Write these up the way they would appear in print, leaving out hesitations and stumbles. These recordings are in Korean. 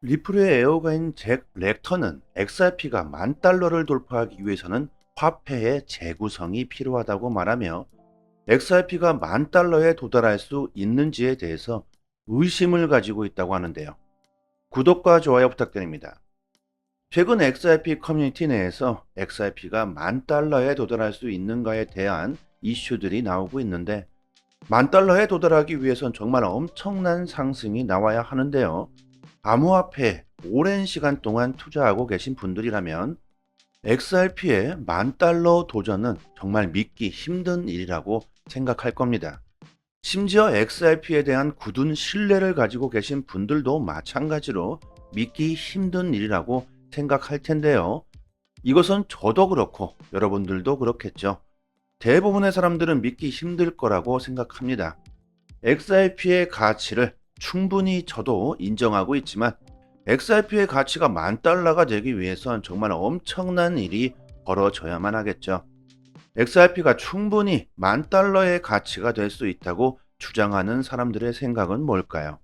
리플의 애호가인 잭 렉터는 XRP가 10,000달러를 돌파하기 위해서는 화폐의 재구성이 필요하다고 말하며 XRP가 10,000달러에 도달할 수 있는지에 대해서 의심을 가지고 있다고 하는데요. 구독과 좋아요 부탁드립니다. 최근 XRP 커뮤니티 내에서 XRP가 10,000달러에 도달할 수 있는가에 대한 이슈들이 나오고 있는데 10,000달러에 도달하기 위해선 정말 엄청난 상승이 나와야 하는데요. 암호화폐에 오랜 시간 동안 투자하고 계신 분들이라면 XRP의 10,000달러 도전은 정말 믿기 힘든 일이라고 생각할 겁니다. 심지어 XRP에 대한 굳은 신뢰를 가지고 계신 분들도 마찬가지로 믿기 힘든 일이라고 생각할 텐데요. 이것은 저도 그렇고 여러분들도 그렇겠죠. 대부분의 사람들은 믿기 힘들 거라고 생각합니다. XRP의 가치를 충분히 저도 인정하고 있지만 XRP의 가치가 10,000달러가 되기 위해선 정말 엄청난 일이 벌어져야만 하겠죠. XRP가 충분히 10,000달러의 가치가 될 수 있다고 주장하는 사람들의 생각은 뭘까요?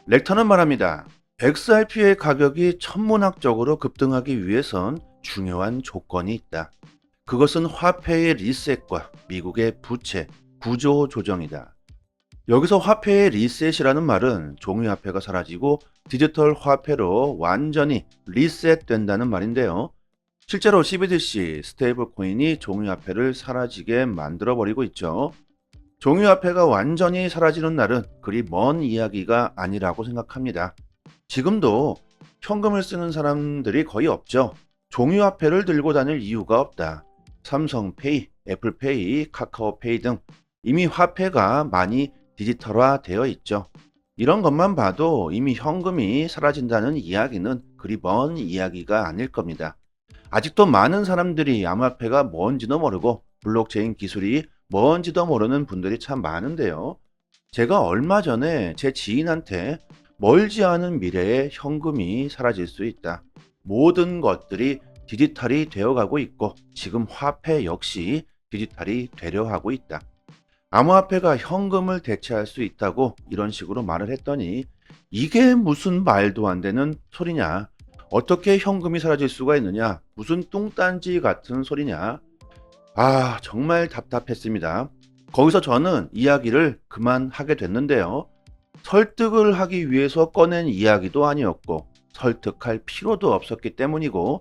렉터는 말합니다. XRP의 가격이 천문학적으로 급등하기 위해선 중요한 조건이 있다. 그것은 화폐의 리셋과 미국의 부채, 구조 조정이다. 여기서 화폐의 리셋이라는 말은 종이화폐가 사라지고 디지털 화폐로 완전히 리셋된다는 말인데요. 실제로 CBDC 스테이블 코인이 종이화폐를 사라지게 만들어 버리고 있죠. 종이화폐가 완전히 사라지는 날은 그리 먼 이야기가 아니라고 생각합니다. 지금도 현금을 쓰는 사람들이 거의 없죠. 종이화폐를 들고 다닐 이유가 없다. 삼성페이, 애플페이, 카카오페이 등 이미 화폐가 많이 디지털화 되어 있죠. 이런 것만 봐도 이미 현금이 사라진다는 이야기는 그리 먼 이야기가 아닐 겁니다. 아직도 많은 사람들이 암호화폐가 뭔지도 모르고 블록체인 기술이 뭔지도 모르는 분들이 참 많은데요. 제가 얼마 전에 제 지인한테 멀지 않은 미래에 현금이 사라질 수 있다. 모든 것들이 디지털이 되어가고 있고 지금 화폐 역시 디지털이 되려 하고 있다. 암호화폐가 현금을 대체할 수 있다고 이런 식으로 말을 했더니 이게 무슨 말도 안 되는 소리냐? 어떻게 현금이 사라질 수가 있느냐? 무슨 뚱딴지 같은 소리냐? 아, 정말 답답했습니다. 거기서 저는 이야기를 그만하게 됐는데요. 설득을 하기 위해서 꺼낸 이야기도 아니었고 설득할 필요도 없었기 때문이고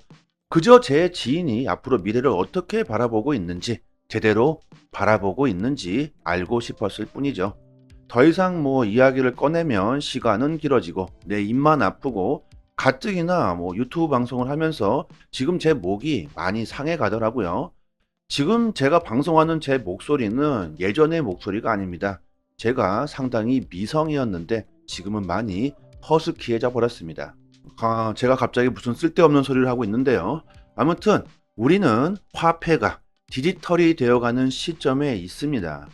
그저 제 지인이 앞으로 미래를 어떻게 바라보고 있는지 제대로 바라보고 있는지 알고 싶었을 뿐이죠. 더 이상 이야기를 꺼내면 시간은 길어지고 내 입만 아프고 가뜩이나 유튜브 방송을 하면서 지금 제 목이 많이 상해 가더라고요. 지금 제가 방송하는 제 목소리는 예전의 목소리가 아닙니다. 제가 상당히 미성이었는데 지금은 많이 허스키해져 버렸습니다. 제가 갑자기 무슨 쓸데없는 소리를 하고 있는데요. 아무튼 우리는 화폐가 디지털이 되어가는 시점에 있습니다.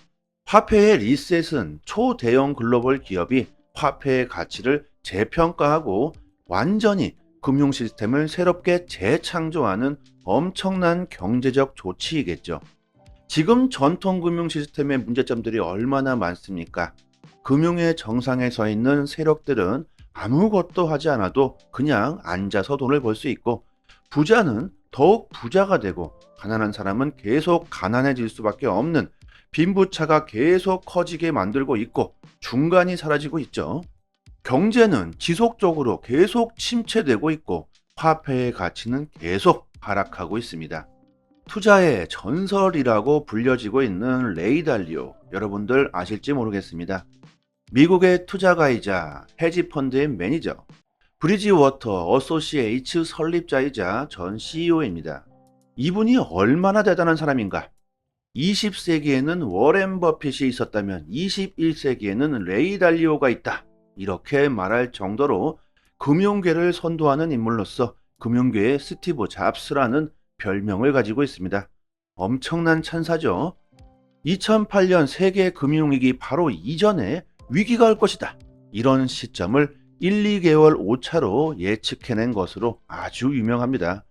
화폐의 리셋은 초대형 글로벌 기업이 화폐의 가치를 재평가하고 완전히 금융 시스템을 새롭게 재창조하는 엄청난 경제적 조치이겠죠. 지금 전통 금융 시스템의 문제점들이 얼마나 많습니까? 금융의 정상에 서 있는 세력들은 아무것도 하지 않아도 그냥 앉아서 돈을 벌 수 있고 부자는 더욱 부자가 되고 가난한 사람은 계속 가난해질 수밖에 없는 빈부차가 계속 커지게 만들고 있고 중간이 사라지고 있죠. 경제는 지속적으로 계속 침체되고 있고 화폐의 가치는 계속 하락하고 있습니다. 투자의 전설이라고 불려지고 있는 레이 달리오, 여러분들 아실지 모르겠습니다. 미국의 투자가이자 헤지펀드의 매니저, 브리지워터 어소시에이츠 설립자이자 전 CEO입니다. 이분이 얼마나 대단한 사람인가? 20세기에는 워렌 버핏이 있었다면 21세기에는 레이 달리오가 있다. 이렇게 말할 정도로 금융계를 선도하는 인물로서 금융계의 스티브 잡스라는 별명을 가지고 있습니다. 엄청난 찬사죠. 2008년 세계 금융위기 바로 이전에 위기가 올 것이다. 이런 시점을 1, 2개월 오차로 예측해낸 것으로 아주 유명합니다.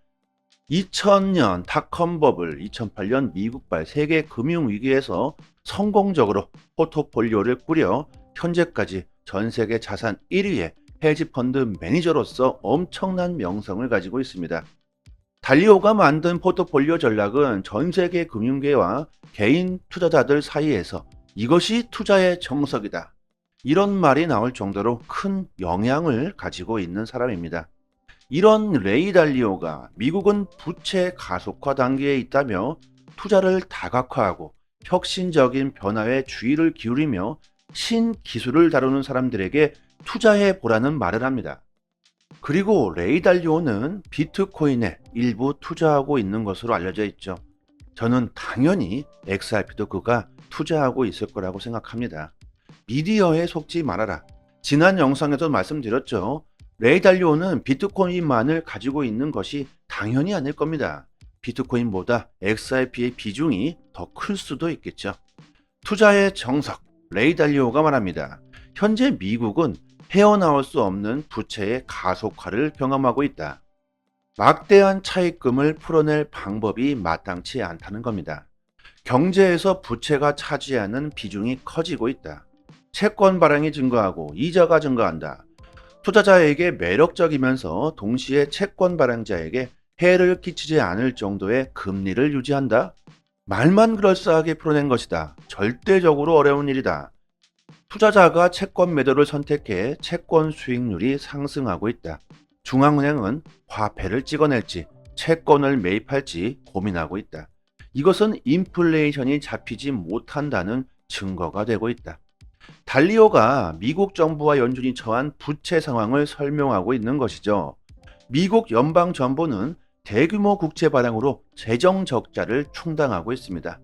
2000년 닷컴 버블, 2008년 미국발 세계 금융위기에서 성공적으로 포트폴리오를 꾸려 현재까지 전 세계 자산 1위의 헤지펀드 매니저로서 엄청난 명성을 가지고 있습니다. 달리오가 만든 포트폴리오 전략은 전 세계 금융계와 개인 투자자들 사이에서 이것이 투자의 정석이다, 이런 말이 나올 정도로 큰 영향을 가지고 있는 사람입니다. 이런 레이 달리오가 미국은 부채 가속화 단계에 있다며 투자를 다각화하고 혁신적인 변화에 주의를 기울이며 신기술을 다루는 사람들에게 투자해 보라는 말을 합니다. 그리고 레이 달리오는 비트코인에 일부 투자하고 있는 것으로 알려져 있죠. 저는 당연히 XRP도 그가 투자하고 있을 거라고 생각합니다. 미디어에 속지 말아라. 지난 영상에서 말씀드렸죠. 레이 달리오는 비트코인만을 가지고 있는 것이 당연히 아닐 겁니다. 비트코인보다 XRP의 비중이 더 클 수도 있겠죠. 투자의 정석, 레이 달리오가 말합니다. 현재 미국은 헤어나올 수 없는 부채의 가속화를 경험하고 있다. 막대한 차입금을 풀어낼 방법이 마땅치 않다는 겁니다. 경제에서 부채가 차지하는 비중이 커지고 있다. 채권 발행이 증가하고 이자가 증가한다. 투자자에게 매력적이면서 동시에 채권 발행자에게 해를 끼치지 않을 정도의 금리를 유지한다. 말만 그럴싸하게 풀어낸 것이다. 절대적으로 어려운 일이다. 투자자가 채권 매도를 선택해 채권 수익률이 상승하고 있다. 중앙은행은 화폐를 찍어낼지 채권을 매입할지 고민하고 있다. 이것은 인플레이션이 잡히지 못한다는 증거가 되고 있다. 달리오가 미국 정부와 연준이 처한 부채 상황을 설명하고 있는 것이죠. 미국 연방정부는 대규모 국채 발행으로 재정 적자를 충당하고 있습니다.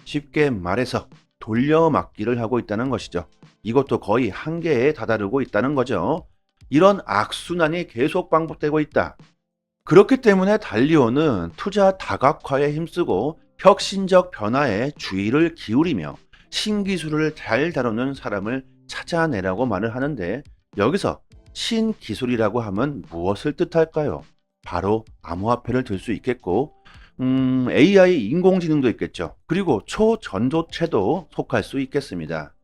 쉽게 말해서 돌려막기를 하고 있다는 것이죠. 이것도 거의 한계에 다다르고 있다는 거죠. 이런 악순환이 계속 반복되고 있다. 그렇기 때문에 달리오는 투자 다각화에 힘쓰고 혁신적 변화에 주의를 기울이며 신기술을 잘 다루는 사람을 찾아내라고 말을 하는데, 여기서 신기술이라고 하면 무엇을 뜻할까요? 바로 암호화폐를 들 수 있겠고 AI 인공지능도 있겠죠. 그리고 초전도체도 속할 수 있겠습니다.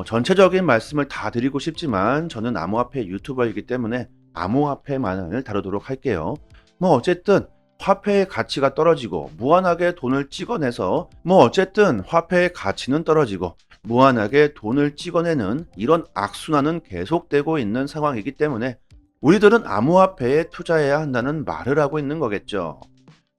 전체적인 말씀을 다 드리고 싶지만 저는 암호화폐 유튜버이기 때문에 암호화폐만을 다루도록 할게요. 어쨌든 화폐의 가치가 떨어지고 무한하게 돈을 찍어내서 어쨌든 화폐의 가치는 떨어지고 무한하게 돈을 찍어내는 이런 악순환은 계속되고 있는 상황이기 때문에 우리들은 암호화폐에 투자해야 한다는 말을 하고 있는 거겠죠.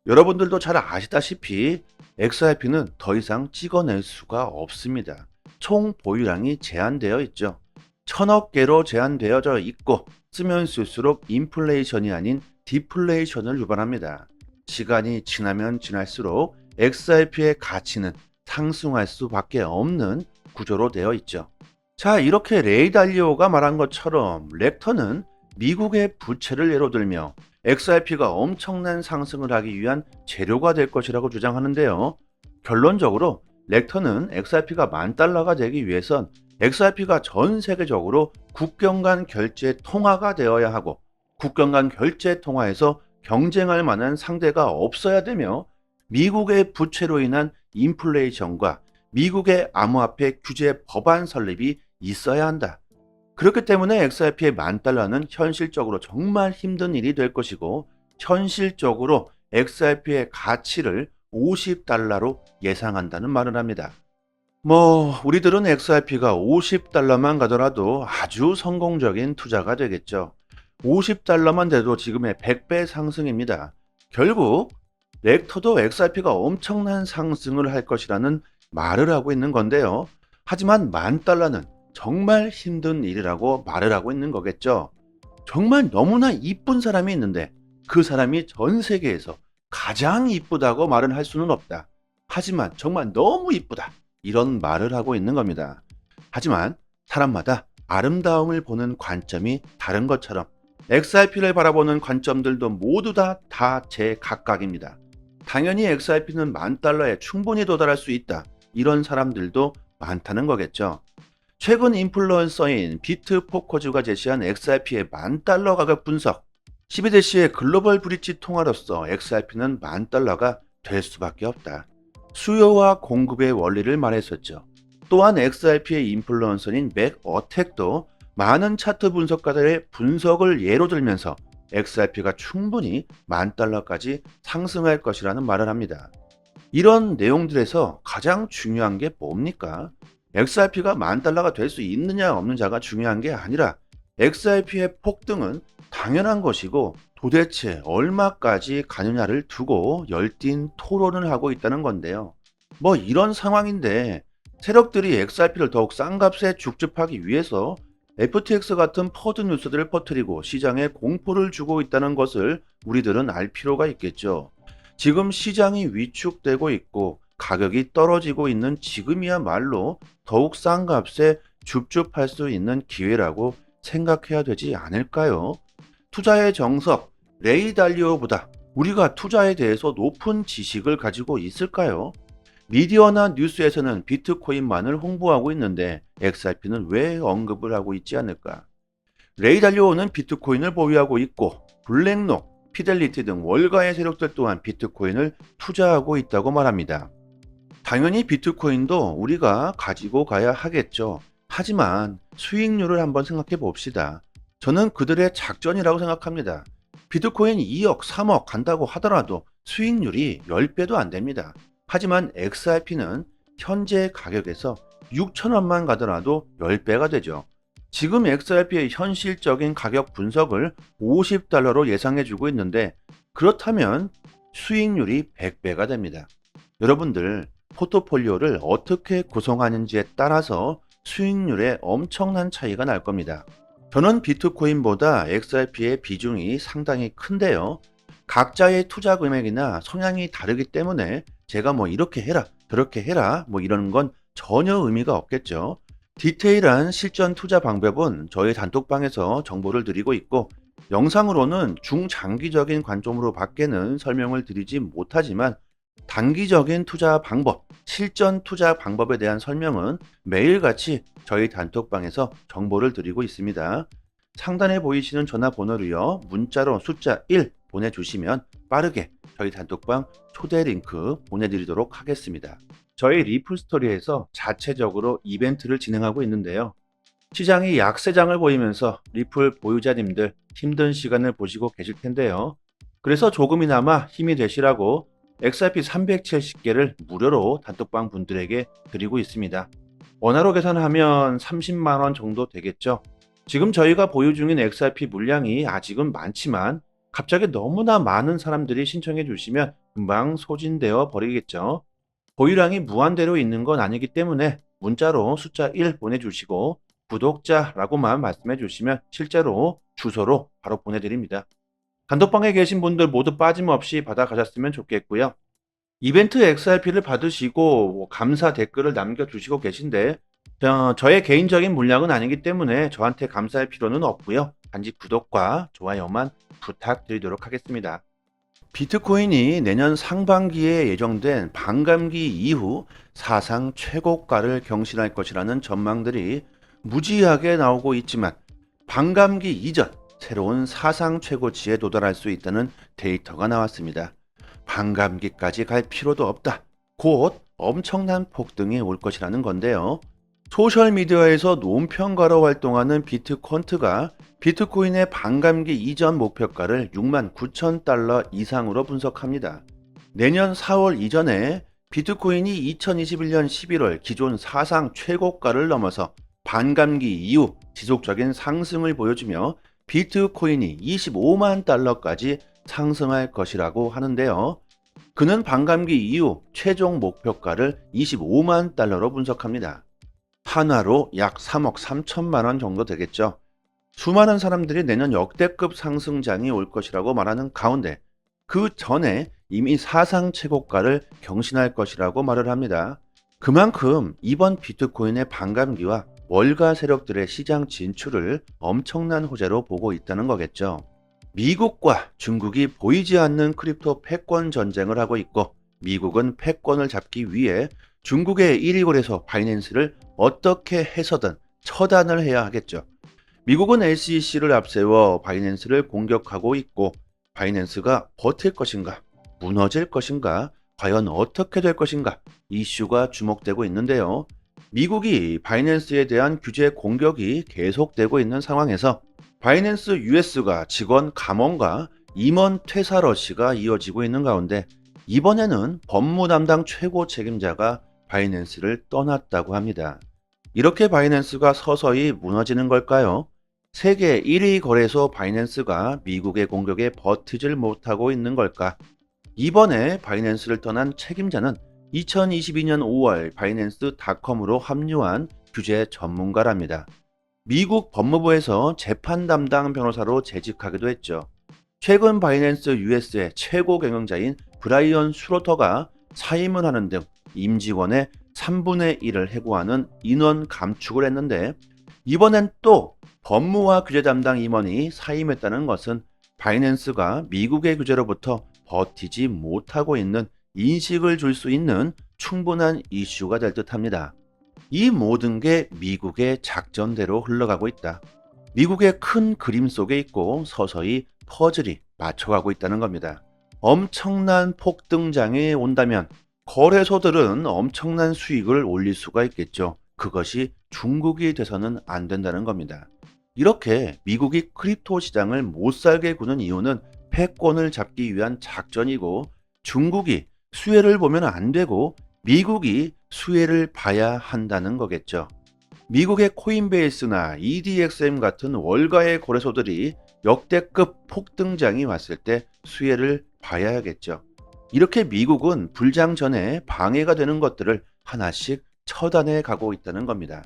여러분들도 잘 아시다시피 XRP는 더 이상 찍어낼 수가 없습니다. 총 보유량이 제한되어 있죠. 1000억 개로 제한되어져 있고 쓰면 쓸수록 인플레이션이 아닌 디플레이션을 유발합니다. 시간이 지나면 지날수록 XRP의 가치는 상승할 수밖에 없는 구조로 되어 있죠. 자, 이렇게 레이 달리오가 말한 것처럼 렉터는 미국의 부채를 예로 들며 XRP가 엄청난 상승을 하기 위한 재료가 될 것이라고 주장하는데요. 결론적으로 렉터는 XRP가 $10,000가 되기 위해선 XRP가 전 세계적으로 국경 간 결제 통화가 되어야 하고 국경 간 결제 통화에서 경쟁할 만한 상대가 없어야 되며 미국의 부채로 인한 인플레이션과 미국의 암호화폐 규제 법안 설립이 있어야 한다. 그렇기 때문에 XRP의 $10,000는 현실적으로 정말 힘든 일이 될 것이고 현실적으로 XRP의 가치를 $50로 예상한다는 말을 합니다. 우리들은 XRP가 $50만 가더라도 아주 성공적인 투자가 되겠죠. $50만 돼도 지금의 100배 상승입니다. 결국 렉터도 XRP가 엄청난 상승을 할 것이라는 말을 하고 있는 건데요. 하지만 $10,000는 정말 힘든 일이라고 말을 하고 있는 거겠죠. 정말 너무나 이쁜 사람이 있는데 그 사람이 전 세계에서 가장 이쁘다고 말은 할 수는 없다. 하지만 정말 너무 이쁘다, 이런 말을 하고 있는 겁니다. 하지만 사람마다 아름다움을 보는 관점이 다른 것처럼 XRP를 바라보는 관점들도 모두 다 제각각입니다. 당연히 XRP는 $10,000에 충분히 도달할 수 있다, 이런 사람들도 많다는 거겠죠. 최근 인플루언서인 비트포커즈가 제시한 XRP의 $10,000 가격 분석, 12대시의 글로벌 브릿지 통화로서 XRP는 $10,000가 될 수밖에 없다. 수요와 공급의 원리를 말했었죠. 또한 XRP의 인플루언서인 맥 어택도 많은 차트 분석가들의 분석을 예로 들면서 XRP가 충분히 10,000달러까지 상승할 것이라는 말을 합니다. 이런 내용들에서 가장 중요한 게 뭡니까? XRP가 10,000달러가 될 수 있느냐 없느냐가 중요한 게 아니라 XRP의 폭등은 당연한 것이고 도대체 얼마까지 가느냐를 두고 열띤 토론을 하고 있다는 건데요. 뭐 이런 상황인데 세력들이 XRP를 더욱 싼 값에 죽집하기 위해서 FTX 같은 퍼드 뉴스들을 퍼뜨리고 시장에 공포를 주고 있다는 것을 우리들은 알 필요가 있겠죠. 지금 시장이 위축되고 있고 가격이 떨어지고 있는 지금이야말로 더욱 싼 값에 줍줍할 수 있는 기회라고 생각해야 되지 않을까요? 투자의 정석, 레이 달리오보다 우리가 투자에 대해서 높은 지식을 가지고 있을까요? 미디어나 뉴스에서는 비트코인만을 홍보하고 있는데 XRP는 왜 언급을 하고 있지 않을까? 레이 달리오는 비트코인을 보유하고 있고 블랙록, 피델리티 등 월가의 세력들 또한 비트코인을 투자하고 있다고 말합니다. 당연히 비트코인도 우리가 가지고 가야 하겠죠. 하지만 수익률을 한번 생각해 봅시다. 저는 그들의 작전이라고 생각합니다. 비트코인 2억, 3억 간다고 하더라도 수익률이 10배도 안 됩니다. 하지만 XRP는 현재 가격에서 6천원만 가더라도 10배가 되죠. 지금 XRP의 현실적인 가격 분석을 50달러로 예상해주고 있는데 그렇다면 수익률이 100배가 됩니다. 여러분들 포트폴리오를 어떻게 구성하는지에 따라서 수익률에 엄청난 차이가 날 겁니다. 저는 비트코인보다 XRP의 비중이 상당히 큰데요. 각자의 투자 금액이나 성향이 다르기 때문에 제가 뭐 이렇게 해라 저렇게 해라 뭐 이런 건 전혀 의미가 없겠죠. 디테일한 실전 투자 방법은 저희 단톡방에서 정보를 드리고 있고 영상으로는 중장기적인 관점으로 밖에는 설명을 드리지 못하지만 단기적인 투자 방법, 실전 투자 방법에 대한 설명은 매일같이 저희 단톡방에서 정보를 드리고 있습니다. 상단에 보이시는 전화번호로요. 문자로 숫자 1 보내주시면 빠르게 저희 단톡방 초대 링크 보내드리도록 하겠습니다. 저희 리플 스토리에서 자체적으로 이벤트를 진행하고 있는데요. 시장이 약세장을 보이면서 리플 보유자님들 힘든 시간을 보시고 계실 텐데요. 그래서 조금이나마 힘이 되시라고 XRP 370개를 무료로 단톡방 분들에게 드리고 있습니다. 원화로 계산하면 30만원 정도 되겠죠. 지금 저희가 보유 중인 XRP 물량이 아직은 많지만 갑자기 너무나 많은 사람들이 신청해 주시면 금방 소진되어 버리겠죠. 보유량이 무한대로 있는 건 아니기 때문에 문자로 숫자 1 보내주시고 구독자라고만 말씀해 주시면 실제로 주소로 바로 보내드립니다. 단톡방에 계신 분들 모두 빠짐없이 받아가셨으면 좋겠고요. 이벤트 XRP를 받으시고 감사 댓글을 남겨주시고 계신데 저의 개인적인 물량은 아니기 때문에 저한테 감사할 필요는 없고요. 단지 구독과 좋아요만 부탁드리도록 하겠습니다. 비트코인이 내년 상반기에 예정된 반감기 이후 사상 최고가를 경신할 것이라는 전망들이 무지하게 나오고 있지만 반감기 이전 새로운 사상 최고치에 도달할 수 있다는 데이터가 나왔습니다. 반감기까지 갈 필요도 없다. 곧 엄청난 폭등이 올 것이라는 건데요. 소셜미디어에서 논평가로 활동하는 비트콘트가 비트코인의 반감기 이전 목표가를 69,000달러 이상으로 분석합니다. 내년 4월 이전에 비트코인이 2021년 11월 기존 사상 최고가를 넘어서 반감기 이후 지속적인 상승을 보여주며 비트코인이 25만 달러까지 상승할 것이라고 하는데요. 그는 반감기 이후 최종 목표가를 25만 달러로 분석합니다. 한화로 약 3억 3천만 원 정도 되겠죠. 수많은 사람들이 내년 역대급 상승장이 올 것이라고 말하는 가운데 그 전에 이미 사상 최고가를 경신할 것이라고 말을 합니다. 그만큼 이번 비트코인의 반감기와 월가 세력들의 시장 진출을 엄청난 호재로 보고 있다는 거겠죠. 미국과 중국이 보이지 않는 크립토 패권 전쟁을 하고 있고 미국은 패권을 잡기 위해 중국의 1위 거래소 바이낸스를 어떻게 해서든 처단을 해야 하겠죠. 미국은 SEC를 앞세워 바이낸스를 공격하고 있고 바이낸스가 버틸 것인가, 무너질 것인가, 과연 어떻게 될 것인가 이슈가 주목되고 있는데요. 미국이 바이낸스에 대한 규제 공격이 계속되고 있는 상황에서 바이낸스 US가 직원 감원과 임원 퇴사 러시가 이어지고 있는 가운데 이번에는 법무 담당 최고 책임자가 바이낸스를 떠났다고 합니다. 이렇게 바이낸스가 서서히 무너지는 걸까요? 세계 1위 거래소 바이낸스가 미국의 공격에 버티질 못하고 있는 걸까? 이번에 바이낸스를 떠난 책임자는 2022년 5월 바이낸스닷컴으로 합류한 규제 전문가랍니다. 미국 법무부에서 재판 담당 변호사로 재직하기도 했죠. 최근 바이낸스 US의 최고 경영자인 브라이언 슈로터가 사임을 하는 등 임직원의 3분의 1을 해고하는 인원 감축을 했는데 이번엔 또 법무와 규제 담당 임원이 사임했다는 것은 바이낸스가 미국의 규제로부터 버티지 못하고 있는 인식을 줄 수 있는 충분한 이슈가 될 듯합니다. 이 모든 게 미국의 작전대로 흘러가고 있다. 미국의 큰 그림 속에 있고 서서히 퍼즐이 맞춰가고 있다는 겁니다. 엄청난 폭등장이 온다면 거래소들은 엄청난 수익을 올릴 수가 있겠죠. 그것이 중국이 돼서는 안 된다는 겁니다. 이렇게 미국이 크립토 시장을 못 살게 구는 이유는 패권을 잡기 위한 작전이고 중국이 수혜를 보면 안 되고 미국이 수혜를 봐야 한다는 거겠죠. 미국의 코인베이스나 EDXM 같은 월가의 거래소들이 역대급 폭등장이 왔을 때 수혜를 봐야겠죠. 이렇게 미국은 불장 전에 방해가 되는 것들을 하나씩 처단해 가고 있다는 겁니다.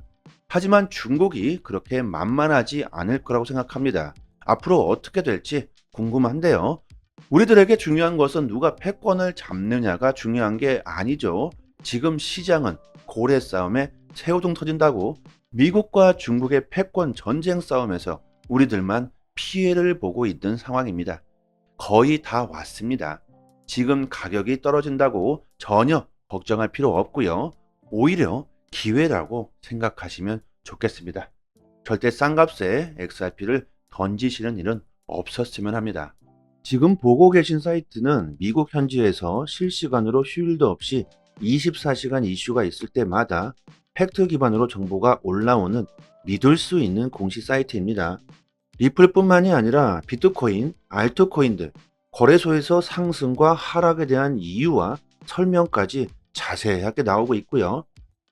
하지만 중국이 그렇게 만만하지 않을 거라고 생각합니다. 앞으로 어떻게 될지 궁금한데요. 우리들에게 중요한 것은 누가 패권을 잡느냐가 중요한 게 아니죠. 지금 시장은 고래 싸움에 새우등 터진다고 미국과 중국의 패권 전쟁 싸움에서 우리들만 피해를 보고 있는 상황입니다. 거의 다 왔습니다. 지금 가격이 떨어진다고 전혀 걱정할 필요 없고요. 오히려 기회라고 생각하시면 좋겠습니다. 절대 싼 값에 XRP를 던지시는 일은 없었으면 합니다. 지금 보고 계신 사이트는 미국 현지에서 실시간으로 휴일도 없이 24시간 이슈가 있을 때마다 팩트 기반으로 정보가 올라오는 믿을 수 있는 공식 사이트입니다. 리플뿐만이 아니라 비트코인, 알트코인들, 거래소에서 상승과 하락에 대한 이유와 설명까지 자세하게 나오고 있고요.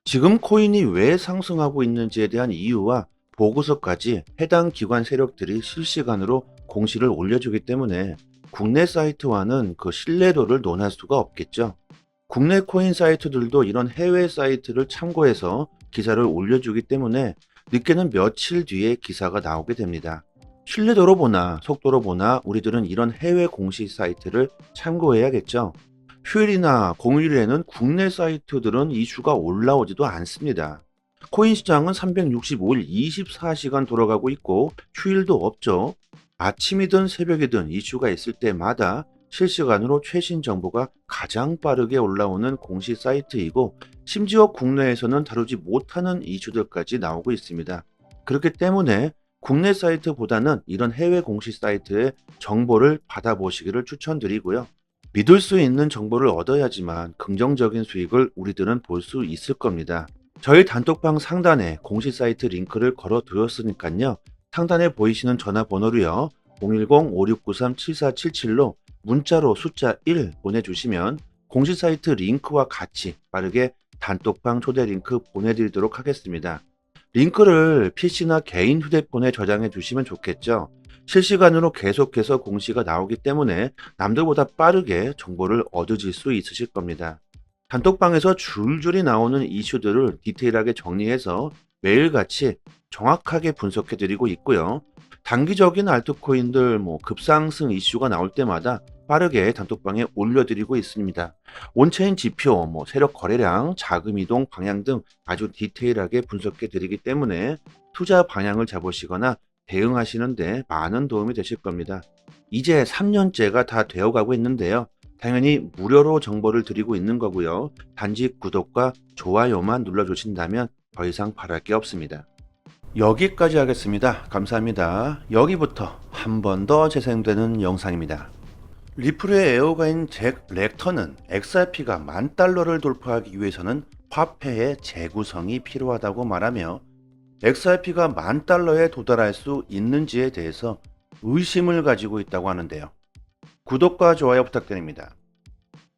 지금 코인이 왜 상승하고 있는지에 대한 이유와 보고서까지 해당 기관 세력들이 실시간으로 공시를 올려주기 때문에 국내 사이트와는 그 신뢰도를 논할 수가 없겠죠. 국내 코인 사이트들도 이런 해외 사이트를 참고해서 기사를 올려주기 때문에 늦게는 며칠 뒤에 기사가 나오게 됩니다. 신뢰도로 보나 속도로 보나 우리들은 이런 해외 공식 사이트를 참고해야겠죠. 휴일이나 공휴일에는 국내 사이트들은 이슈가 올라오지도 않습니다. 코인 시장은 365일 24시간 돌아가고 있고 휴일도 없죠. 아침이든 새벽이든 이슈가 있을 때마다 실시간으로 최신 정보가 가장 빠르게 올라오는 공식 사이트이고 심지어 국내에서는 다루지 못하는 이슈들까지 나오고 있습니다. 그렇기 때문에 국내 사이트보다는 이런 해외 공식 사이트의 정보를 받아보시기를 추천드리고요. 믿을 수 있는 정보를 얻어야지만 긍정적인 수익을 우리들은 볼 수 있을 겁니다. 저희 단톡방 상단에 공식 사이트 링크를 걸어 두었으니까요. 상단에 보이시는 전화번호로요. 010-5693-7477로 문자로 숫자 1 보내주시면 공식 사이트 링크와 같이 빠르게 단톡방 초대 링크 보내드리도록 하겠습니다. 링크를 PC나 개인 휴대폰에 저장해 주시면 좋겠죠. 실시간으로 계속해서 공시가 나오기 때문에 남들보다 빠르게 정보를 얻으실 수 있으실 겁니다. 단톡방에서 줄줄이 나오는 이슈들을 디테일하게 정리해서 매일같이 정확하게 분석해 드리고 있고요. 단기적인 알트코인들 급상승 이슈가 나올 때마다 빠르게 단톡방에 올려드리고 있습니다. 온체인 지표, 세력 거래량, 자금 이동 방향 등 아주 디테일하게 분석해 드리기 때문에 투자 방향을 잡으시거나 대응하시는데 많은 도움이 되실 겁니다. 이제 3년째가 다 되어가고 있는데요. 당연히 무료로 정보를 드리고 있는 거고요. 단지 구독과 좋아요만 눌러주신다면 더 이상 바랄 게 없습니다. 여기까지 하겠습니다. 감사합니다. 여기부터 한 번 더 재생되는 영상입니다. 리플의 애호가인 잭 렉터는 XRP가 $10,000를 돌파하기 위해서는 화폐의 재구성이 필요하다고 말하며 XRP가 10,000달러에 도달할 수 있는지에 대해서 의심을 가지고 있다고 하는데요. 구독과 좋아요 부탁드립니다.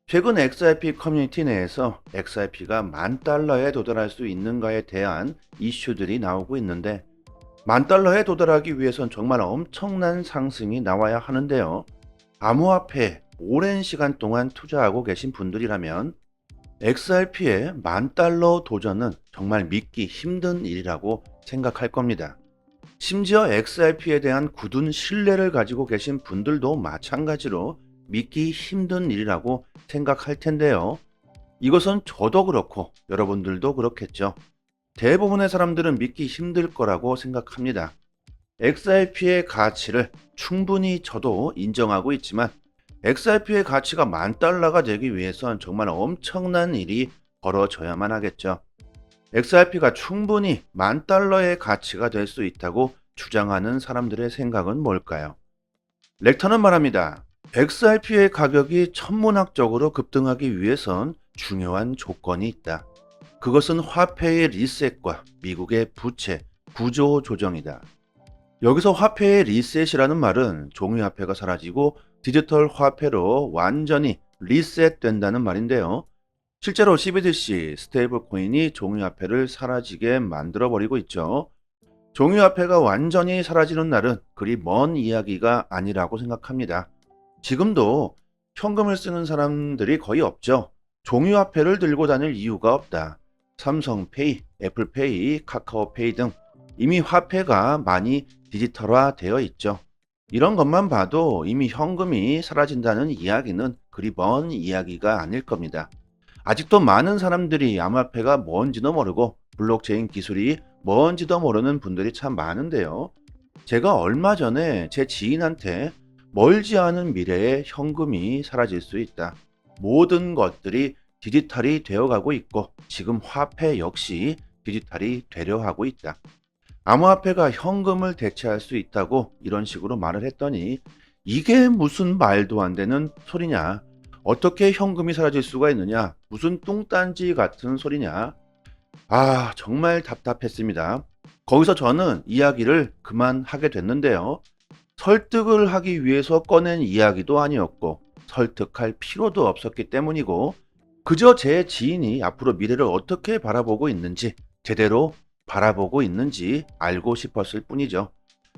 최근 XRP 커뮤니티 내에서 XRP가 10,000달러에 도달할 수 있는가에 대한 이슈들이 나오고 있는데 10,000달러에 도달하기 위해선 정말 엄청난 상승이 나와야 하는데요. 암호화폐에 오랜 시간 동안 투자하고 계신 분들이라면 XRP의 10,000달러 도전은 정말 믿기 힘든 일이라고 생각할 겁니다. 심지어 XRP에 대한 굳은 신뢰를 가지고 계신 분들도 마찬가지로 믿기 힘든 일이라고 생각할 텐데요. 이것은 저도 그렇고 여러분들도 그렇겠죠. 대부분의 사람들은 믿기 힘들 거라고 생각합니다. XRP의 가치를 충분히 저도 인정하고 있지만 XRP의 가치가 10,000달러가 되기 위해선 정말 엄청난 일이 벌어져야만 하겠죠. XRP가 충분히 10,000달러의 가치가 될 수 있다고 주장하는 사람들의 생각은 뭘까요? 렉터는 말합니다. XRP의 가격이 천문학적으로 급등하기 위해선 중요한 조건이 있다. 그것은 화폐의 리셋과 미국의 부채, 구조 조정이다. 여기서 화폐의 리셋이라는 말은 종이화폐가 사라지고 디지털 화폐로 완전히 리셋된다는 말인데요. 실제로 CBDC, 스테이블 코인이 종이화폐를 사라지게 만들어버리고 있죠. 종이화폐가 완전히 사라지는 날은 그리 먼 이야기가 아니라고 생각합니다. 지금도 현금을 쓰는 사람들이 거의 없죠. 종이화폐를 들고 다닐 이유가 없다. 삼성페이, 애플페이, 카카오페이 등 이미 화폐가 많이 디지털화 되어 있죠. 이런 것만 봐도 이미 현금이 사라진다는 이야기는 그리 먼 이야기가 아닐 겁니다. 아직도 많은 사람들이 암호화폐가 뭔지도 모르고 블록체인 기술이 뭔지도 모르는 분들이 참 많은데요. 제가 얼마 전에 제 지인한테 멀지 않은 미래에 현금이 사라질 수 있다. 모든 것들이 디지털이 되어가고 있고 지금 화폐 역시 디지털이 되려 하고 있다. 암호화폐가 현금을 대체할 수 있다고 이런 식으로 말을 했더니 이게 무슨 말도 안 되는 소리냐? 어떻게 현금이 사라질 수가 있느냐? 무슨 뚱딴지 같은 소리냐? 아, 정말 답답했습니다. 거기서 저는 이야기를 그만하게 됐는데요. 설득을 하기 위해서 꺼낸 이야기도 아니었고 설득할 필요도 없었기 때문이고 그저 제 지인이 앞으로 미래를 어떻게 바라보고 있는지 제대로 바라보고 있는지 알고 싶었을 뿐이죠.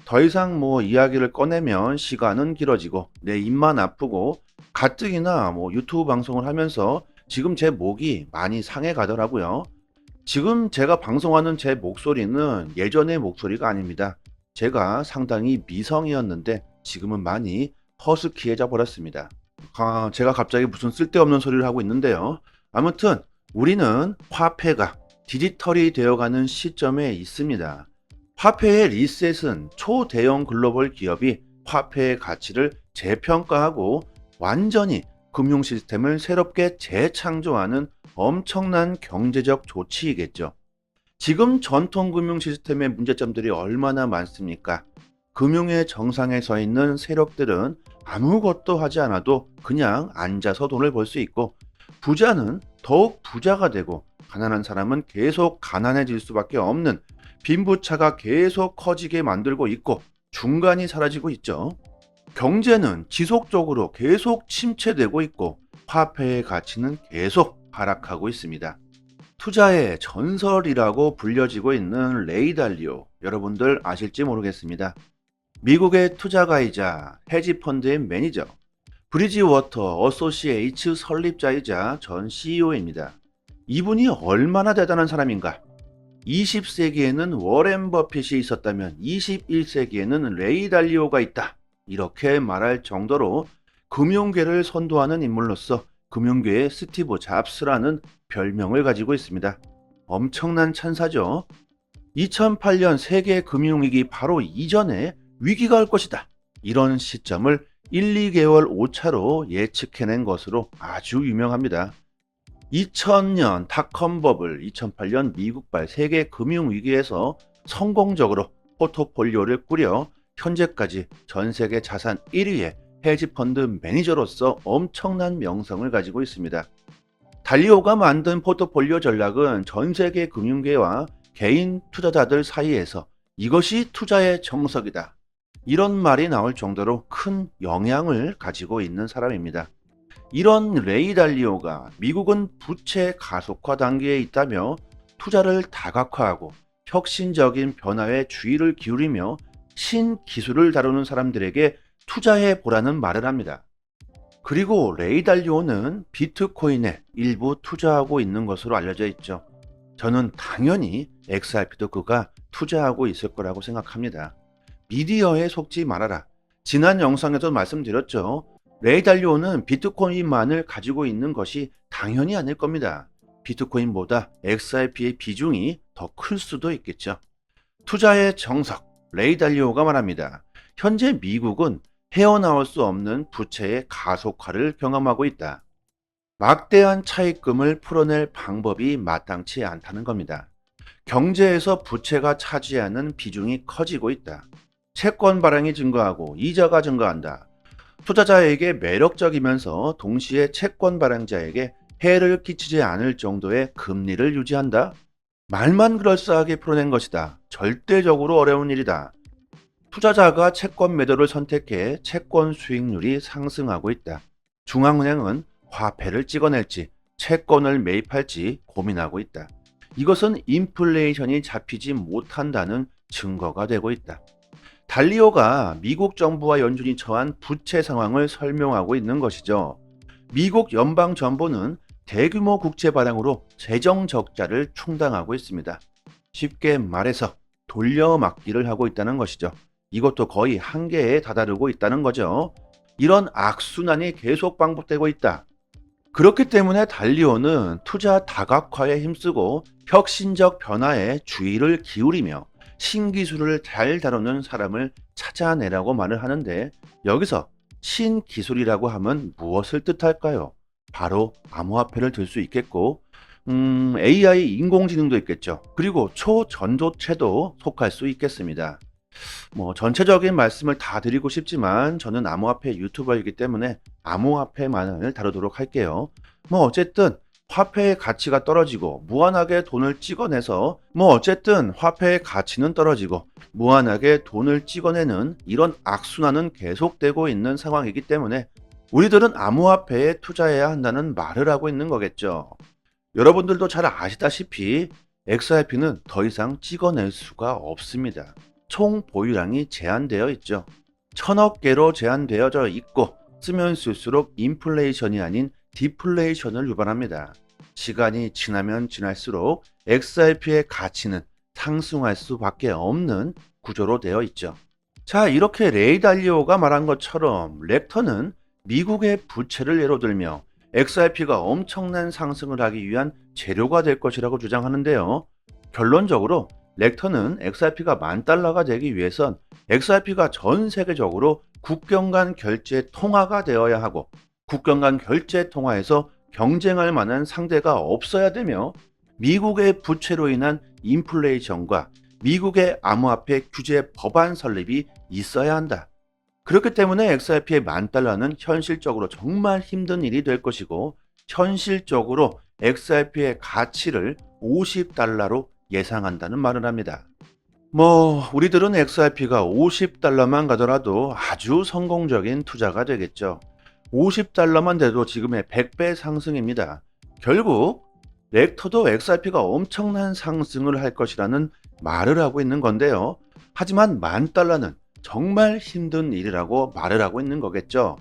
더 이상 이야기를 꺼내면 시간은 길어지고 내 입만 아프고 가뜩이나 유튜브 방송을 하면서 지금 제 목이 많이 상해 가더라고요. 지금 제가 방송하는 제 목소리는 예전의 목소리가 아닙니다. 제가 상당히 미성이었는데 지금은 많이 허스키해져 버렸습니다. 제가 갑자기 무슨 쓸데없는 소리를 하고 있는데요. 아무튼 우리는 화폐가 디지털이 되어가는 시점에 있습니다. 화폐의 리셋은 초대형 글로벌 기업이 화폐의 가치를 재평가하고 완전히 금융 시스템을 새롭게 재창조하는 엄청난 경제적 조치이겠죠. 지금 전통 금융 시스템의 문제점들이 얼마나 많습니까? 금융의 정상에 서 있는 세력들은 아무것도 하지 않아도 그냥 앉아서 돈을 벌 수 있고 부자는 더욱 부자가 되고 가난한 사람은 계속 가난해질 수밖에 없는 빈부차가 계속 커지게 만들고 있고 중간이 사라지고 있죠. 경제는 지속적으로 계속 침체되고 있고 화폐의 가치는 계속 하락하고 있습니다. 투자의 전설이라고 불려지고 있는 레이 달리오, 여러분들 아실지 모르겠습니다. 미국의 투자가이자 헤지펀드의 매니저, 브리지워터 어소시에이츠 설립자이자 전 CEO입니다. 이분이 얼마나 대단한 사람인가? 20세기에는 워렌 버핏이 있었다면 21세기에는 레이 달리오가 있다. 이렇게 말할 정도로 금융계를 선도하는 인물로서 금융계의 스티브 잡스라는 별명을 가지고 있습니다. 엄청난 찬사죠. 2008년 세계 금융위기 바로 이전에 위기가 올 것이다. 이런 시점을 1, 2개월 오차로 예측해낸 것으로 아주 유명합니다. 2000년 닷컴 버블, 2008년 미국발 세계 금융위기에서 성공적으로 포트폴리오를 꾸려 현재까지 전 세계 자산 1위의 헤지펀드 매니저로서 엄청난 명성을 가지고 있습니다. 달리오가 만든 포트폴리오 전략은 전 세계 금융계와 개인 투자자들 사이에서 이것이 투자의 정석이다, 이런 말이 나올 정도로 큰 영향을 가지고 있는 사람입니다. 이런 레이 달리오가 미국은 부채 가속화 단계에 있다며 투자를 다각화하고 혁신적인 변화에 주의를 기울이며 신기술을 다루는 사람들에게 투자해 보라는 말을 합니다. 그리고 레이 달리오는 비트코인에 일부 투자하고 있는 것으로 알려져 있죠. 저는 당연히 XRP도 그가 투자하고 있을 거라고 생각합니다. 미디어에 속지 말아라. 지난 영상에서 말씀드렸죠. 레이 달리오는 비트코인만을 가지고 있는 것이 당연히 아닐 겁니다. 비트코인보다 XRP의 비중이 더 클 수도 있겠죠. 투자의 정석, 레이 달리오가 말합니다. 현재 미국은 헤어나올 수 없는 부채의 가속화를 경험하고 있다. 막대한 차입금을 풀어낼 방법이 마땅치 않다는 겁니다. 경제에서 부채가 차지하는 비중이 커지고 있다. 채권 발행이 증가하고 이자가 증가한다. 투자자에게 매력적이면서 동시에 채권 발행자에게 해를 끼치지 않을 정도의 금리를 유지한다. 말만 그럴싸하게 풀어낸 것이다. 절대적으로 어려운 일이다. 투자자가 채권 매도를 선택해 채권 수익률이 상승하고 있다. 중앙은행은 화폐를 찍어낼지 채권을 매입할지 고민하고 있다. 이것은 인플레이션이 잡히지 못한다는 증거가 되고 있다. 달리오가 미국 정부와 연준이 처한 부채 상황을 설명하고 있는 것이죠. 미국 연방정부는 대규모 국채 발행으로 재정 적자를 충당하고 있습니다. 쉽게 말해서 돌려막기를 하고 있다는 것이죠. 이것도 거의 한계에 다다르고 있다는 거죠. 이런 악순환이 계속 반복되고 있다. 그렇기 때문에 달리오는 투자 다각화에 힘쓰고 혁신적 변화에 주의를 기울이며 신기술을 잘 다루는 사람을 찾아내라고 말을 하는데, 여기서 신기술이라고 하면 무엇을 뜻할까요? 바로 암호화폐를 들 수 있겠고 AI 인공지능도 있겠죠. 그리고 초전도체도 속할 수 있겠습니다. 전체적인 말씀을 다 드리고 싶지만 저는 암호화폐 유튜버이기 때문에 암호화폐만을 다루도록 할게요. 어쨌든 화폐의 가치가 떨어지고 무한하게 돈을 찍어내서 어쨌든 화폐의 가치는 떨어지고 무한하게 돈을 찍어내는 이런 악순환은 계속되고 있는 상황이기 때문에 우리들은 암호화폐에 투자해야 한다는 말을 하고 있는 거겠죠. 여러분들도 잘 아시다시피 XRP는 더 이상 찍어낼 수가 없습니다. 총 보유량이 제한되어 있죠. 1000억 개로 제한되어져 있고 쓰면 쓸수록 인플레이션이 아닌 디플레이션을 유발합니다. 시간이 지나면 지날수록 XRP의 가치는 상승할 수밖에 없는 구조로 되어 있죠. 자, 이렇게 레이 달리오가 말한 것처럼 렉터는 미국의 부채를 예로 들며 XRP가 엄청난 상승을 하기 위한 재료가 될 것이라고 주장하는데요. 결론적으로 렉터는 XRP가 $10,000가 되기 위해선 XRP가 전 세계적으로 국경 간 결제 통화가 되어야 하고 국경 간 결제 통화에서 경쟁할 만한 상대가 없어야 되며 미국의 부채로 인한 인플레이션과 미국의 암호화폐 규제 법안 설립이 있어야 한다. 그렇기 때문에 XRP의 $10,000는 현실적으로 정말 힘든 일이 될 것이고 현실적으로 XRP의 가치를 $50로 예상한다는 말을 합니다. 우리들은 XRP가 $50만 가더라도 아주 성공적인 투자가 되겠죠. $50만 돼도 지금의 100배 상승입니다. 결국 렉터도 XRP가 엄청난 상승을 할 것이라는 말을 하고 있는 건데요. 하지만 $10,000는 정말 힘든 일이라고 말을 하고 있는 거겠죠.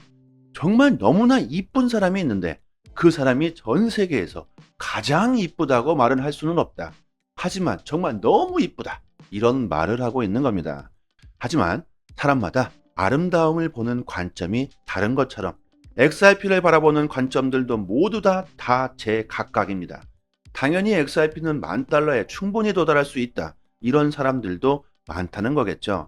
정말 너무나 이쁜 사람이 있는데 그 사람이 전 세계에서 가장 이쁘다고 말을 할 수는 없다. 하지만 정말 너무 이쁘다, 이런 말을 하고 있는 겁니다. 하지만 사람마다 아름다움을 보는 관점이 다른 것처럼 XRP를 바라보는 관점들도 모두 다 제각각입니다. 당연히 XRP는 $10,000에 충분히 도달할 수 있다, 이런 사람들도 많다는 거겠죠.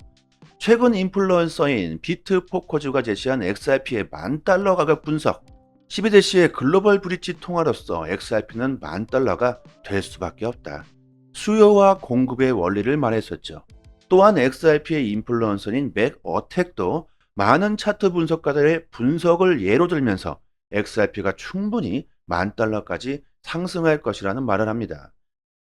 최근 인플루언서인 비트포커즈가 제시한 XRP의 $10,000 가격 분석, 12대시의 글로벌 브릿지 통화로서 XRP는 $10,000가 될 수밖에 없다. 수요와 공급의 원리를 말했었죠. 또한 XRP의 인플루언서인 맥 어택도 많은 차트 분석가들의 분석을 예로 들면서 XRP가 충분히 $10,000,000까지 상승할 것이라는 말을 합니다.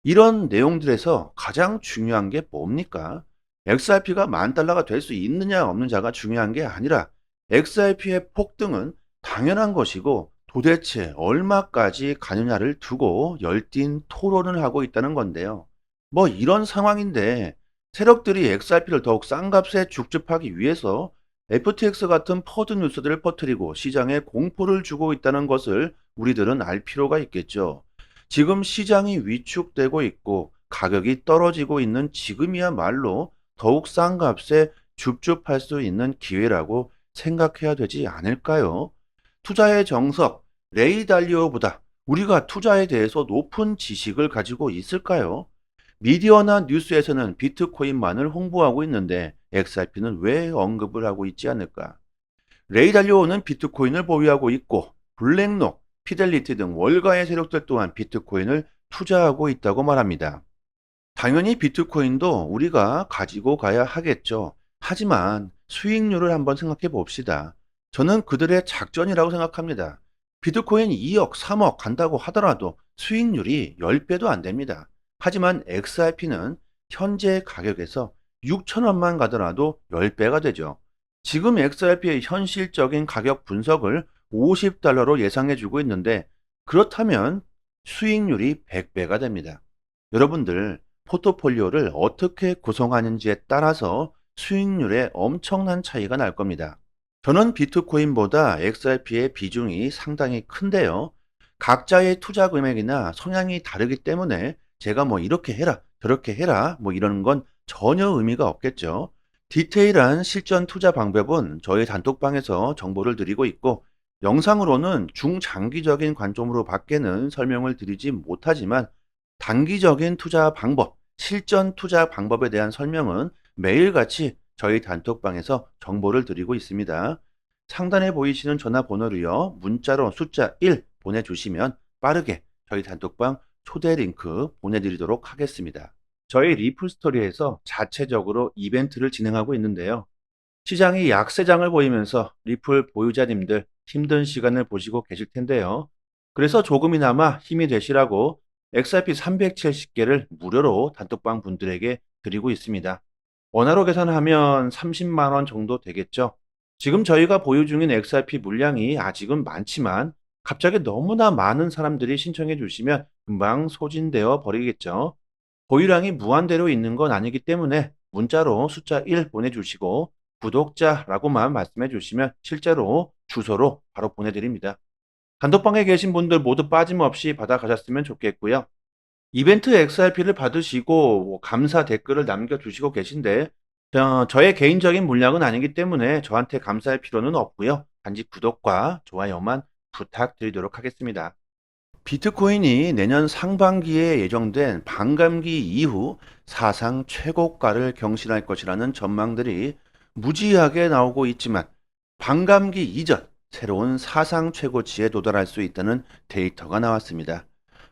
이런 내용들에서 가장 중요한 게 뭡니까? XRP가 $10,000,000가 될 수 있느냐 없느냐가 중요한 게 아니라 XRP의 폭등은 당연한 것이고 도대체 얼마까지 가느냐를 두고 열띤 토론을 하고 있다는 건데요. 뭐 이런 상황인데 세력들이 XRP를 더욱 싼 값에 죽집하기 위해서 FTX 같은 퍼드 뉴스들을 퍼뜨리고 시장에 공포를 주고 있다는 것을 우리들은 알 필요가 있겠죠. 지금 시장이 위축되고 있고 가격이 떨어지고 있는 지금이야말로 더욱 싼 값에 줍줍할 수 있는 기회라고 생각해야 되지 않을까요? 투자의 정석, 레이 달리오보다 우리가 투자에 대해서 높은 지식을 가지고 있을까요? 미디어나 뉴스에서는 비트코인만을 홍보하고 있는데 XRP는 왜 언급을 하고 있지 않을까? 레이 달리오는 비트코인을 보유하고 있고 블랙록, 피델리티 등 월가의 세력들 또한 비트코인을 투자하고 있다고 말합니다. 당연히 비트코인도 우리가 가지고 가야 하겠죠. 하지만 수익률을 한번 생각해 봅시다. 저는 그들의 작전이라고 생각합니다. 비트코인 2억, 3억 간다고 하더라도 수익률이 10배도 안 됩니다. 하지만 XRP는 현재 가격에서 6천원만 가더라도 10배가 되죠. 지금 XRP의 현실적인 가격 분석을 $50로 예상해주고 있는데 그렇다면 수익률이 100배가 됩니다. 여러분들 포트폴리오를 어떻게 구성하는지에 따라서 수익률에 엄청난 차이가 날 겁니다. 저는 비트코인보다 XRP의 비중이 상당히 큰데요. 각자의 투자 금액이나 성향이 다르기 때문에 제가 뭐 이렇게 해라, 저렇게 해라, 뭐 이러는 건 전혀 의미가 없겠죠. 디테일한 실전 투자 방법은 저희 단톡방에서 정보를 드리고 있고, 영상으로는 중장기적인 관점으로 밖에는 설명을 드리지 못하지만, 단기적인 투자 방법, 실전 투자 방법에 대한 설명은 매일같이 저희 단톡방에서 정보를 드리고 있습니다. 상단에 보이시는 전화번호로요, 문자로 숫자 1 보내주시면 빠르게 저희 단톡방 초대 링크 보내드리도록 하겠습니다. 저희 리플 스토리에서 자체적으로 이벤트를 진행하고 있는데요. 시장이 약세장을 보이면서 리플 보유자님들 힘든 시간을 보시고 계실 텐데요. 그래서 조금이나마 힘이 되시라고 XRP 370개를 무료로 단톡방 분들에게 드리고 있습니다. 원화로 계산하면 30만 원 정도 되겠죠. 지금 저희가 보유 중인 XRP 물량이 아직은 많지만 갑자기 너무나 많은 사람들이 신청해 주시면 금방 소진되어 버리겠죠. 보유량이 무한대로 있는 건 아니기 때문에 문자로 숫자 1 보내주시고 구독자라고만 말씀해 주시면 실제로 주소로 바로 보내드립니다. 단톡방에 계신 분들 모두 빠짐없이 받아가셨으면 좋겠고요. 이벤트 XRP를 받으시고 감사 댓글을 남겨주시고 계신데 저의 개인적인 물량은 아니기 때문에 저한테 감사할 필요는 없고요. 단지 구독과 좋아요만 부탁드리도록 하겠습니다. 비트코인이 내년 상반기에 예정된 반감기 이후 사상 최고가를 경신할 것이라는 전망들이 무지하게 나오고 있지만 반감기 이전 새로운 사상 최고치에 도달할 수 있다는 데이터가 나왔습니다.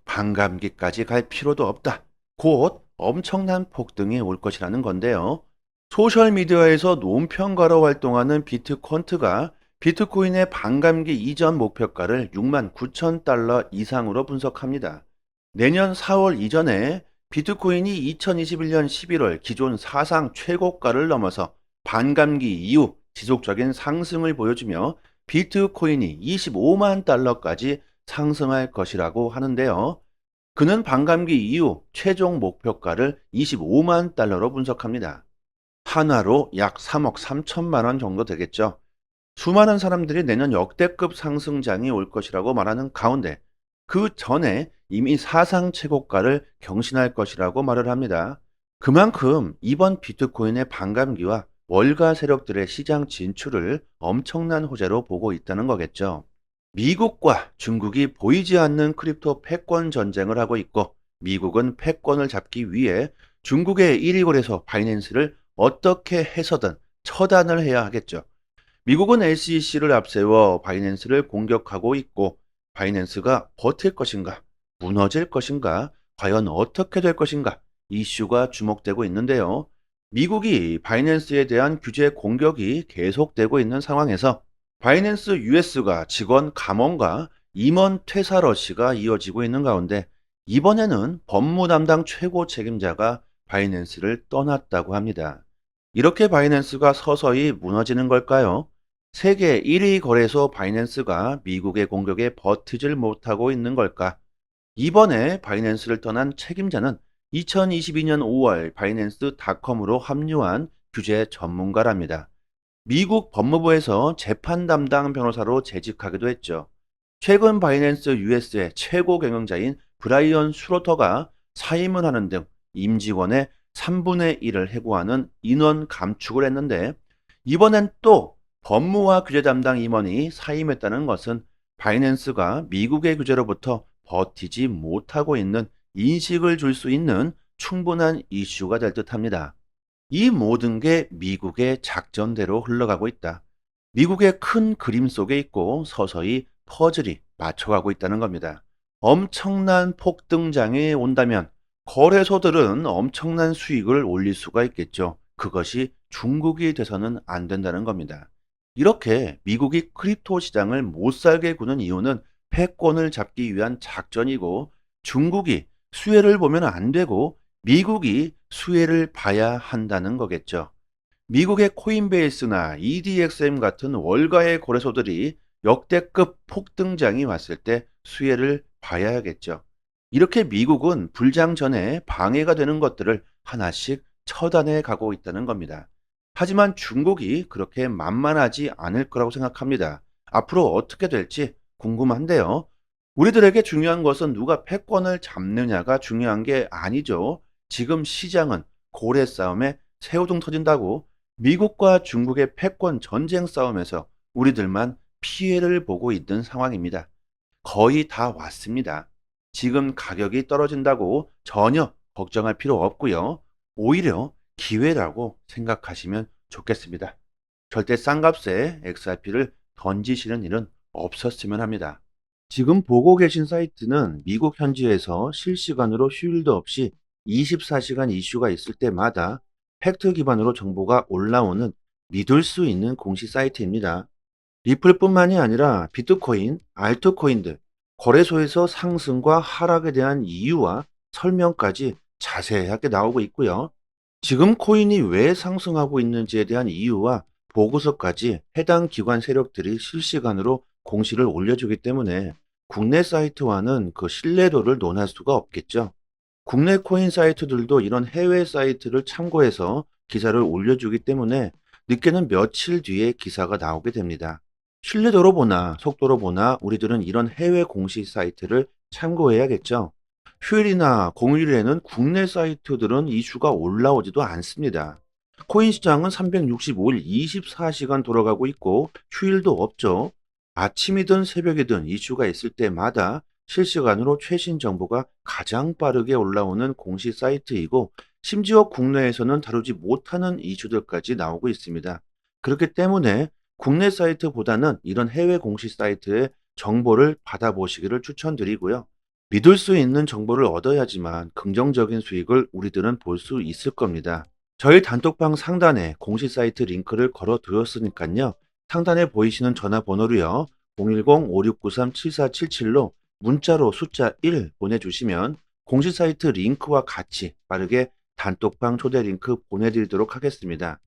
반감기까지 갈 필요도 없다. 곧 엄청난 폭등이 올 것이라는 건데요. 소셜미디어에서 논평가로 활동하는 비트콘트가 비트코인의 반감기 이전 목표가를 69,000달러 이상으로 분석합니다. 내년 4월 이전에 비트코인이 2021년 11월 기존 사상 최고가를 넘어서 반감기 이후 지속적인 상승을 보여주며 비트코인이 25만 달러까지 상승할 것이라고 하는데요. 그는 반감기 이후 최종 목표가를 25만 달러로 분석합니다. 하나로 약 3억 3천만 원 정도 되겠죠. 수많은 사람들이 내년 역대급 상승장이 올 것이라고 말하는 가운데 그 전에 이미 사상 최고가를 경신할 것이라고 말을 합니다. 그만큼 이번 비트코인의 반감기와 월가 세력들의 시장 진출을 엄청난 호재로 보고 있다는 거겠죠. 미국과 중국이 보이지 않는 크립토 패권 전쟁을 하고 있고 미국은 패권을 잡기 위해 중국의 1위 거래소 바이낸스를 어떻게 해서든 처단을 해야 하겠죠. 미국은 SEC를 앞세워 바이낸스를 공격하고 있고 바이낸스가 버틸 것인가, 무너질 것인가, 과연 어떻게 될 것인가 이슈가 주목되고 있는데요. 미국이 바이낸스에 대한 규제 공격이 계속되고 있는 상황에서 바이낸스 US가 직원 감원과 임원 퇴사 러시가 이어지고 있는 가운데 이번에는 법무 담당 최고 책임자가 바이낸스를 떠났다고 합니다. 이렇게 바이낸스가 서서히 무너지는 걸까요? 세계 1위 거래소 바이낸스가 미국의 공격에 버티질 못하고 있는 걸까? 이번에 바이낸스를 떠난 책임자는 2022년 5월 바이낸스 닷컴으로 합류한 규제 전문가랍니다. 미국 법무부에서 재판 담당 변호사로 재직하기도 했죠. 최근 바이낸스 US의 최고 경영자인 브라이언 슈로터가 사임을 하는 등 임직원의 3분의 1을 해고하는 인원 감축을 했는데, 이번엔 또 법무와 규제 담당 임원이 사임했다는 것은 바이낸스가 미국의 규제로부터 버티지 못하고 있는 인식을 줄 수 있는 충분한 이슈가 될 듯합니다. 이 모든 게 미국의 작전대로 흘러가고 있다. 미국의 큰 그림 속에 있고 서서히 퍼즐이 맞춰가고 있다는 겁니다. 엄청난 폭등장이 온다면 거래소들은 엄청난 수익을 올릴 수가 있겠죠. 그것이 중국이 돼서는 안 된다는 겁니다. 이렇게 미국이 크립토 시장을 못 살게 구는 이유는 패권을 잡기 위한 작전이고, 중국이 수혜를 보면 안 되고 미국이 수혜를 봐야 한다는 거겠죠. 미국의 코인베이스나 EDXM 같은 월가의 거래소들이 역대급 폭등장이 왔을 때 수혜를 봐야겠죠. 이렇게 미국은 불장 전에 방해가 되는 것들을 하나씩 처단해 가고 있다는 겁니다. 하지만 중국이 그렇게 만만하지 않을 거라고 생각합니다. 앞으로 어떻게 될지 궁금한데요. 우리들에게 중요한 것은 누가 패권을 잡느냐가 중요한 게 아니죠. 지금 시장은 고래 싸움에 새우등 터진다고 미국과 중국의 패권 전쟁 싸움에서 우리들만 피해를 보고 있는 상황입니다. 거의 다 왔습니다. 지금 가격이 떨어진다고 전혀 걱정할 필요 없고요. 오히려 기회라고 생각하시면 좋겠습니다. 절대 싼 값에 XRP를 던지시는 일은 없었으면 합니다. 지금 보고 계신 사이트는 미국 현지에서 실시간으로 휴일도 없이 24시간 이슈가 있을 때마다 팩트 기반으로 정보가 올라오는 믿을 수 있는 공시 사이트입니다. 리플뿐만이 아니라 비트코인, 알트코인들, 거래소에서 상승과 하락에 대한 이유와 설명까지 자세하게 나오고 있고요. 지금 코인이 왜 상승하고 있는지에 대한 이유와 보고서까지 해당 기관 세력들이 실시간으로 공시를 올려주기 때문에 국내 사이트와는 그 신뢰도를 논할 수가 없겠죠. 국내 코인 사이트들도 이런 해외 사이트를 참고해서 기사를 올려주기 때문에 늦게는 며칠 뒤에 기사가 나오게 됩니다. 신뢰도로 보나 속도로 보나 우리들은 이런 해외 공시 사이트를 참고해야겠죠. 휴일이나 공휴일에는 국내 사이트들은 이슈가 올라오지도 않습니다. 코인 시장은 365일 24시간 돌아가고 있고 휴일도 없죠. 아침이든 새벽이든 이슈가 있을 때마다 실시간으로 최신 정보가 가장 빠르게 올라오는 공시 사이트이고, 심지어 국내에서는 다루지 못하는 이슈들까지 나오고 있습니다. 그렇기 때문에 국내 사이트보다는 이런 해외 공시 사이트의 정보를 받아보시기를 추천드리고요. 믿을 수 있는 정보를 얻어야지만 긍정적인 수익을 우리들은 볼 수 있을 겁니다. 저희 단톡방 상단에 공시 사이트 링크를 걸어 두었으니까요. 상단에 보이시는 전화번호로요. 010-5693-7477로 문자로 숫자 1 보내주시면 공시 사이트 링크와 같이 빠르게 단톡방 초대 링크 보내드리도록 하겠습니다.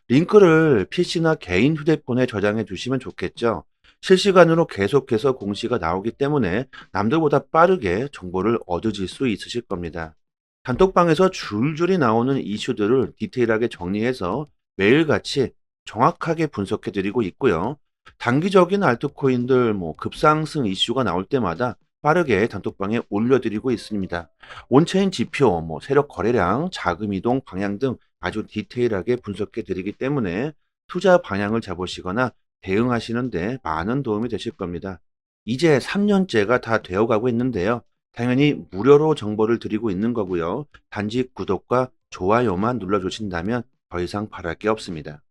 링크를 PC나 개인 휴대폰에 저장해 주시면 좋겠죠. 실시간으로 계속해서 공시가 나오기 때문에 남들보다 빠르게 정보를 얻으실 수 있으실 겁니다. 단톡방에서 줄줄이 나오는 이슈들을 디테일하게 정리해서 매일같이 정확하게 분석해 드리고 있고요. 단기적인 알트코인들 급상승 이슈가 나올 때마다 빠르게 단톡방에 올려드리고 있습니다. 온체인 지표, 세력 거래량, 자금 이동 방향 등 아주 디테일하게 분석해 드리기 때문에 투자 방향을 잡으시거나 대응하시는데 많은 도움이 되실 겁니다. 이제 3년째가 다 되어가고 있는데요. 당연히 무료로 정보를 드리고 있는 거고요. 단지 구독과 좋아요만 눌러주신다면 더 이상 바랄 게 없습니다.